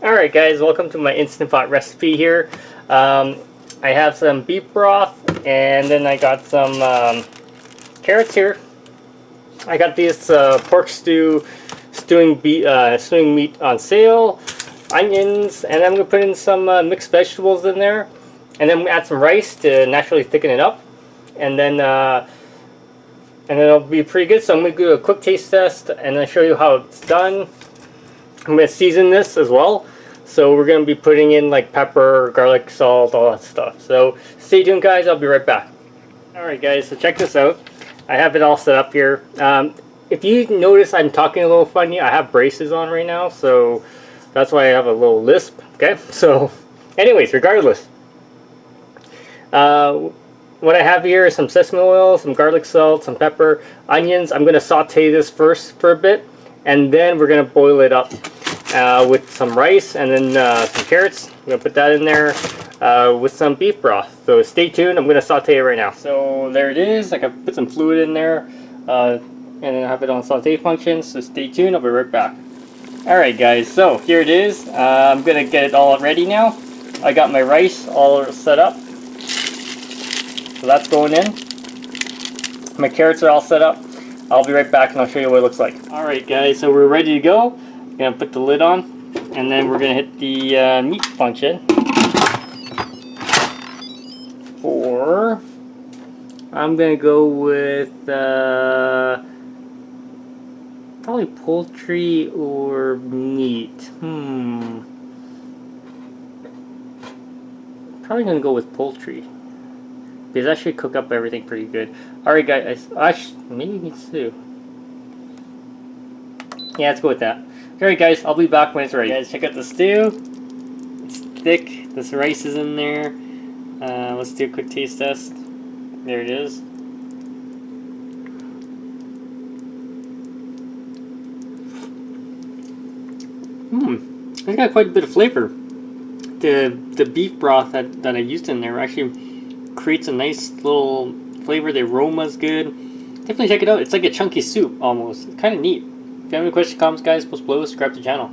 Alright guys, welcome to my Instant Pot recipe here. I have some beef broth and then I got some carrots here. I got this pork stewing meat on sale, onions, and I'm going to put in some mixed vegetables in there. And then add some rice to naturally thicken it up. And then it'll be pretty good. So I'm going to do a quick taste test and then show you how it's done. I'm going to season this as well. So we're going to be putting in like pepper, garlic, salt, all that stuff. So stay tuned guys, I'll be right back. Alright guys, so check this out. I have it all set up here. If you notice I'm talking a little funny, I have braces on right now. So that's why I have a little lisp. Okay, so anyways, regardless. What I have here is some sesame oil, some garlic salt, some pepper, onions. I'm going to saute this first for a bit. And then we're going to boil it up. With some rice and then some carrots. I'm going to put that in there with some beef broth. So stay tuned, I'm going to saute it right now. So there it is, I can put some fluid in there and then have it on saute function. So stay tuned, I'll be right back. Alright guys, so here it is. I'm going to get it all ready now. I got my rice all set up. So that's going in. My carrots are all set up. I'll be right back and I'll show you what it looks like. Alright guys, so we're ready to go. Gonna put the lid on, and then we're gonna hit the meat function. I'm gonna go with probably poultry or meat. Probably gonna go with poultry because that should cook up everything pretty good. All right, guys. Maybe meat stew. Yeah, let's go with that. Alright guys, I'll be back when it's ready. Guys, check out the stew. It's thick. This rice is in there. Let's do a quick taste test. There it is. It's got quite a bit of flavor. The beef broth that I used in there actually creates a nice little flavor. The aroma's good. Definitely check it out. It's like a chunky soup almost. It's kind of neat. If you have any questions, comments, guys, post below, subscribe to the channel.